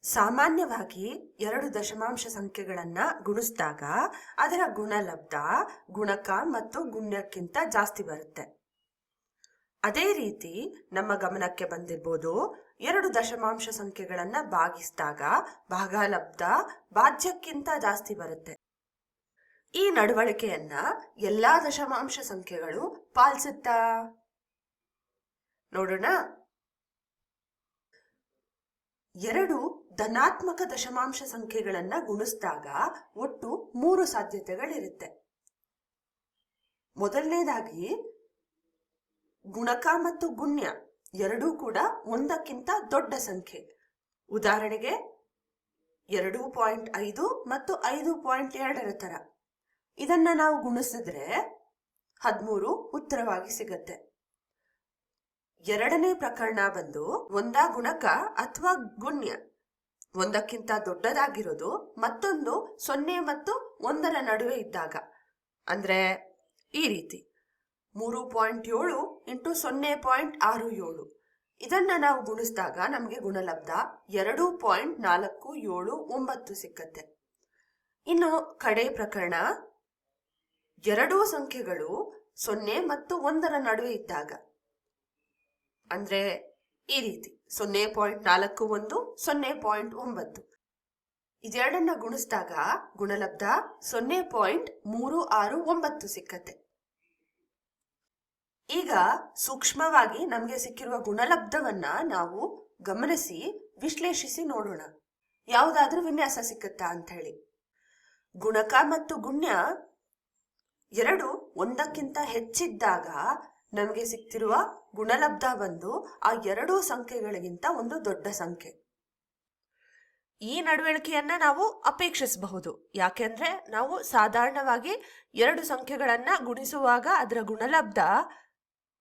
ಸಾಮಾನ್ಯವಾಗಿ ಎರಡು ದಶಮಾಂಶ ಸಂಖ್ಯೆಗಳನ್ನ ಗುಣಿಸಿದಾಗ ಅದರ ಗುಣಲಬ್ಧ ಗುಣಕ ಮತ್ತು ಗುಣ್ಯಕ್ಕಿಂತ ಜಾಸ್ತಿ ಬರುತ್ತೆ. ಅದೇ ರೀತಿ ನಮ್ಮ ಗಮನಕ್ಕೆ ಬಂದಿರ್ಬೋದು, ಎರಡು ದಶಮಾಂಶ ಸಂಖ್ಯೆಗಳನ್ನ ಭಾಗಿಸಿದಾಗ ಭಾಗಲಬ್ಧ ಭಾಜ್ಯಕ್ಕಿಂತ ಜಾಸ್ತಿ ಬರುತ್ತೆ. ಈ ನಡವಳಿಕೆಯನ್ನ ಎಲ್ಲಾ ದಶಮಾಂಶ ಸಂಖ್ಯೆಗಳು ಪಾಲಿಸುತ್ತಾ? ನೋಡೋಣ. ಎರಡು ಧನಾತ್ಮಕ ದಶಮಾಂಶ ಸಂಖ್ಯೆಗಳನ್ನ ಗುಣಿಸಿದಾಗ ಒಟ್ಟು 3 ಸಾಧ್ಯತೆಗಳಿರುತ್ತೆ. ಮೊದಲನೇದಾಗಿ ಗುಣಕ ಮತ್ತು ಗುಣ್ಯ ಎರಡೂ ಕೂಡ ಒಂದಕ್ಕಿಂತ ದೊಡ್ಡ ಸಂಖ್ಯೆ. ಉದಾಹರಣೆಗೆ 2.5 ಮತ್ತು 5.2 ತರ. ಇದನ್ನ ನಾವು ಗುಣಿಸಿದ್ರೆ 13 ಉತ್ತರವಾಗಿ ಸಿಗತ್ತೆ. ಎರಡನೇ ಪ್ರಕರಣ ಬಂದು ಒಂದ ಗುಣಕ ಅಥವಾ ಗುಣ್ಯ ಒಂದಕ್ಕಿಂತ ದೊಡ್ಡದಾಗಿರೋದು, ಮತ್ತೊಂದು 0 ಮತ್ತು 1 ನಡುವೆ ಇದ್ದಾಗ. ಅಂದ್ರೆ ಈ ರೀತಿ 3.7 ಇಂಟು 0.67. ಇದನ್ನ ನಾವು ಗುಣಿಸಿದಾಗ ನಮಗೆ ಗುಣಲಬ್ಧ 2.479 ಸಿಕ್ಕತ್ತೆ. ಇನ್ನು ಕಡೆ ಪ್ರಕರಣ ಎರಡೂ ಸಂಖ್ಯೆಗಳು 0 ಮತ್ತು 1 ನಡುವೆ ಇದ್ದಾಗ. ಅಂದ್ರೆ ಈ ರೀತಿ 0.41 0.9. ಇದೆರಡನ್ನ ಗುಣಿಸಿದಾಗ ಗುಣಲಬ್ಧ 0.369 ಸಿಕ್ಕತ್ತೆ. ಈಗ ಸೂಕ್ಷ್ಮವಾಗಿ ನಮಗೆ ಸಿಕ್ಕಿರುವ ಗುಣಲಬ್ಧವನ್ನ ನಾವು ಗಮನಿಸಿ ವಿಶ್ಲೇಷಿಸಿ ನೋಡೋಣ, ಯಾವುದಾದ್ರೂ ವಿನ್ಯಾಸ ಸಿಕ್ಕತ್ತಾ ಅಂತ ಹೇಳಿ. ಗುಣಕ ಮತ್ತು ಗುಣ್ಯ ಎರಡು ಒಂದಕ್ಕಿಂತ ಹೆಚ್ಚಿದ್ದಾಗ ನಮಗೆ ಸಿಕ್ತಿರುವ ಗುಣಲಬ್ಧ ಬಂದು ಆ ಎರಡೂ ಸಂಖ್ಯೆಗಳಿಗಿಂತ ಒಂದು ದೊಡ್ಡ ಸಂಖ್ಯೆ. ಈ ನಡವಳಿಕೆಯನ್ನ ನಾವು ಅಪೇಕ್ಷಿಸಬಹುದು. ಯಾಕೆಂದ್ರೆ ನಾವು ಸಾಧಾರಣವಾಗಿ ಎರಡು ಸಂಖ್ಯೆಗಳನ್ನ ಗುಣಿಸುವಾಗ ಅದರ ಗುಣಲಬ್ಧ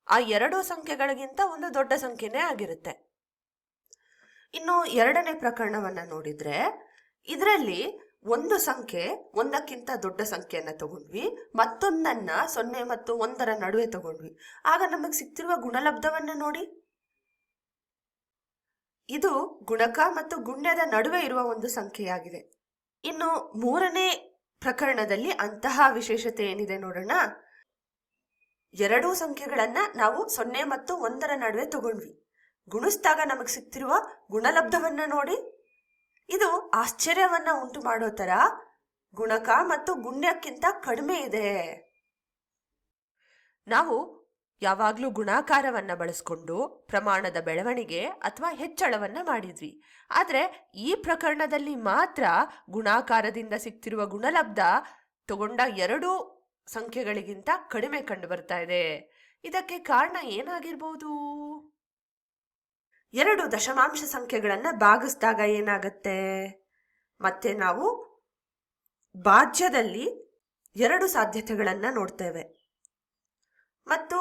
ಆ ಎರಡೂ ಸಂಖ್ಯೆಗಳಿಗಿಂತ ಒಂದು ದೊಡ್ಡ ಸಂಖ್ಯೆನೇ ಆಗಿರುತ್ತೆ. ಇನ್ನು ಎರಡನೇ ಪ್ರಕರಣವನ್ನ ನೋಡಿದ್ರೆ ಇದರಲ್ಲಿ ಒಂದು ಸಂಖ್ಯೆ ಒಂದಕ್ಕಿಂತ ದೊಡ್ಡ ಸಂಖ್ಯೆಯನ್ನ ತಗೊಂಡ್ವಿ, ಮತ್ತೊಂದನ್ನ 0 ಮತ್ತು 1 ನಡುವೆ ತಗೊಂಡ್ವಿ. ಆಗ ನಮಗೆ ಸಿಕ್ತಿರುವ ಗುಣಲಬ್ಧವನ್ನ ನೋಡಿ. ಇದು ಗುಣಕ ಮತ್ತು ಗುಣ್ಯದ ನಡುವೆ ಇರುವ ಒಂದು ಸಂಖ್ಯೆಯಾಗಿದೆ. ಇನ್ನು ಮೂರನೇ ಪ್ರಕರಣದಲ್ಲಿ ಅಂತಹ ವಿಶೇಷತೆ ಏನಿದೆ ನೋಡೋಣ. ಎರಡೂ ಸಂಖ್ಯೆಗಳನ್ನ ನಾವು 0 ಮತ್ತು 1 ನಡುವೆ ತಗೊಂಡ್ವಿ. ಗುಣಿಸಿದಾಗ ನಮಗೆ ಸಿಕ್ತಿರುವ ಗುಣಲಬ್ಧವನ್ನ ನೋಡಿ. ಇದು ಆಶ್ಚರ್ಯವನ್ನ ಉಂಟು ಮಾಡೋ ತರ ಗುಣಕ ಮತ್ತು ಗುಣ್ಯಕ್ಕಿಂತ ಕಡಿಮೆ ಇದೆ. ನಾವು ಯಾವಾಗ್ಲೂ ಗುಣಾಕಾರವನ್ನ ಬಳಸ್ಕೊಂಡು ಪ್ರಮಾಣದ ಬೆಳವಣಿಗೆ ಅಥವಾ ಹೆಚ್ಚಳವನ್ನ ಮಾಡಿದ್ವಿ. ಆದ್ರೆ ಈ ಪ್ರಕರಣದಲ್ಲಿ ಮಾತ್ರ ಗುಣಾಕಾರದಿಂದ ಸಿಕ್ತಿರುವ ಗುಣಲಬ್ಧ ತಗೊಂಡ ಎರಡೂ ಸಂಖ್ಯೆಗಳಿಗಿಂತ ಕಡಿಮೆ ಕಂಡು ಬರ್ತಾ ಇದೆ. ಇದಕ್ಕೆ ಕಾರಣ ಏನಾಗಿರ್ಬೋದು? ಎರಡು ದಶಮಾಂಶ ಸಂಖ್ಯೆಗಳನ್ನ ಭಾಗಿಸಿದಾಗ ಏನಾಗತ್ತೆ? ಮತ್ತೆ ನಾವು ಭಾಜ್ಯದಲ್ಲಿ 2 ಸಾಧ್ಯತೆಗಳನ್ನ ನೋಡ್ತೇವೆ ಮತ್ತು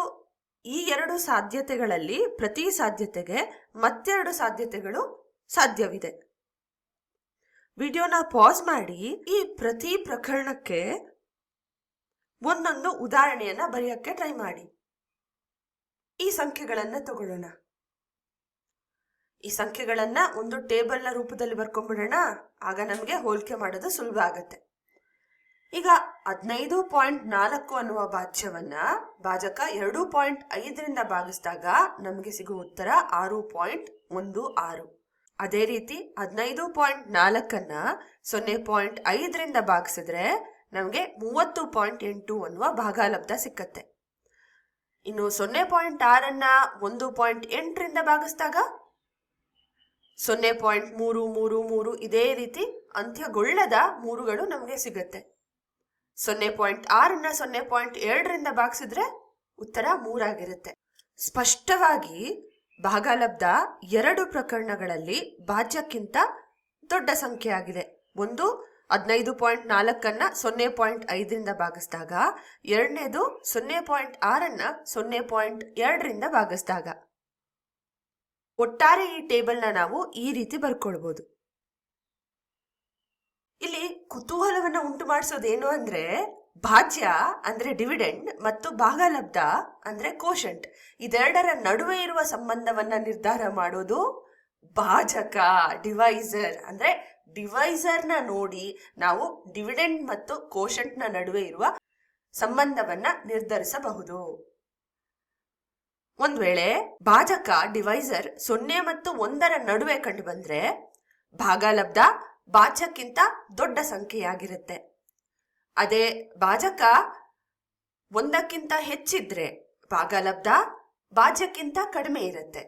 ಈ 2 ಸಾಧ್ಯತೆಗಳಲ್ಲಿ ಪ್ರತಿ ಸಾಧ್ಯತೆಗೆ ಮತ್ತೆರಡು ಸಾಧ್ಯತೆಗಳು ಸಾಧ್ಯವಿದೆ. ವಿಡಿಯೋನ ಪಾಸ್ ಮಾಡಿ ಈ ಪ್ರತಿ ಪ್ರಕರಣಕ್ಕೆ ಒಂದೊಂದು ಉದಾಹರಣೆಯನ್ನ ಬರೆಯಕ್ಕೆ ಟ್ರೈ ಮಾಡಿ. ಈ ಸಂಖ್ಯೆಗಳನ್ನ ತಗೊಳ್ಳೋಣ. ಈ ಸಂಖ್ಯೆಗಳನ್ನ ಒಂದು ಟೇಬಲ್ನ ರೂಪದಲ್ಲಿ ಬರ್ಕೊಂಡ್ಬಿಡೋಣ. ಆಗ ನಮಗೆ ಹೋಲಿಕೆ ಮಾಡೋದು ಸುಲಭ ಆಗತ್ತೆ. ಈಗ 15.4 ಅನ್ನುವ ಭಾಜ್ಯವನ್ನ ಭಾಜಕ 2.5 ಭಾಗಿಸಿದಾಗ ನಮಗೆ ಸಿಗುವ ಉತ್ತರ 6.16. ಅದೇ ರೀತಿ 15.4 0.5 ಭಾಗಿಸಿದ್ರೆ ನಮಗೆ 30.8 ಅನ್ನುವ ಭಾಗಲಬ್ಧ ಸಿಕ್ಕತ್ತೆ. ಇನ್ನು 0.6 1.8 ಭಾಗಿಸಿದಾಗ 0.333 ಇದೇ ರೀತಿ ಅಂತ್ಯಗೊಳ್ಳದ ಮೂರುಗಳು ನಮಗೆ ಸಿಗತ್ತೆ. 0.6 0.7 ಭಾಗಿಸಿದ್ರೆ ಉತ್ತರ 3 ಆಗಿರುತ್ತೆ. ಸ್ಪಷ್ಟವಾಗಿ ಭಾಗಲಬ್ಧ 2 ಪ್ರಕರಣಗಳಲ್ಲಿ ಭಾಜ್ಯಕ್ಕಿಂತ ದೊಡ್ಡ ಸಂಖ್ಯೆ ಆಗಿದೆ. ಒಂದು 15.4 0.5 ಭಾಗಿಸಿದಾಗ, ಎರಡನೇದು 0.6 0.2 ಭಾಗಿಸಿದಾಗ. ಒಟ್ಟಾರೆ ಈ ಟೇಬಲ್ನ ನಾವು ಈ ರೀತಿ ಬರ್ಕೊಳ್ಬಹುದು. ಇಲ್ಲಿ ಕುತೂಹಲವನ್ನ ಉಂಟು ಮಾಡಿಸೋದೇನು ಅಂದ್ರೆ ಭಾಜ್ಯ ಅಂದ್ರೆ ಡಿವಿಡೆಂಡ್ ಮತ್ತು ಭಾಗಲಬ್ಧ ಅಂದ್ರೆ ಕೋಶಂಟ್, ಇದೆರಡರ ನಡುವೆ ಇರುವ ಸಂಬಂಧವನ್ನ ನಿರ್ಧಾರ ಮಾಡೋದು ಭಾಜಕ ಡಿವೈಸರ್ ಅಂದ್ರೆ ಡಿವೈಸರ್ನ ನೋಡಿ ನಾವು ಡಿವಿಡೆಂಡ್ ಮತ್ತು ಕೋಶಂಟ್ನ ನಡುವೆ ಇರುವ ಸಂಬಂಧವನ್ನ ನಿರ್ಧರಿಸಬಹುದು. ಒಂದ್ ವೇಳೆ ಭಾಜಕ ಡಿವೈಸರ್ 0 ಮತ್ತು 1 ನಡುವೆ ಕಂಡು ಬಂದ್ರೆ ಭಾಗಲಬ್ಧ ಭಾಜ್ಯಕ್ಕಿಂತ ದೊಡ್ಡ ಸಂಖ್ಯೆಯಾಗಿರುತ್ತೆ. ಅದೇ ಭಾಜಕ 1ಕ್ಕಿಂತ ಹೆಚ್ಚಿದ್ರೆ ಭಾಗಲಬ್ಧ ಭಾಜ್ಯಕ್ಕಿಂತ ಕಡಿಮೆ ಇರುತ್ತೆ.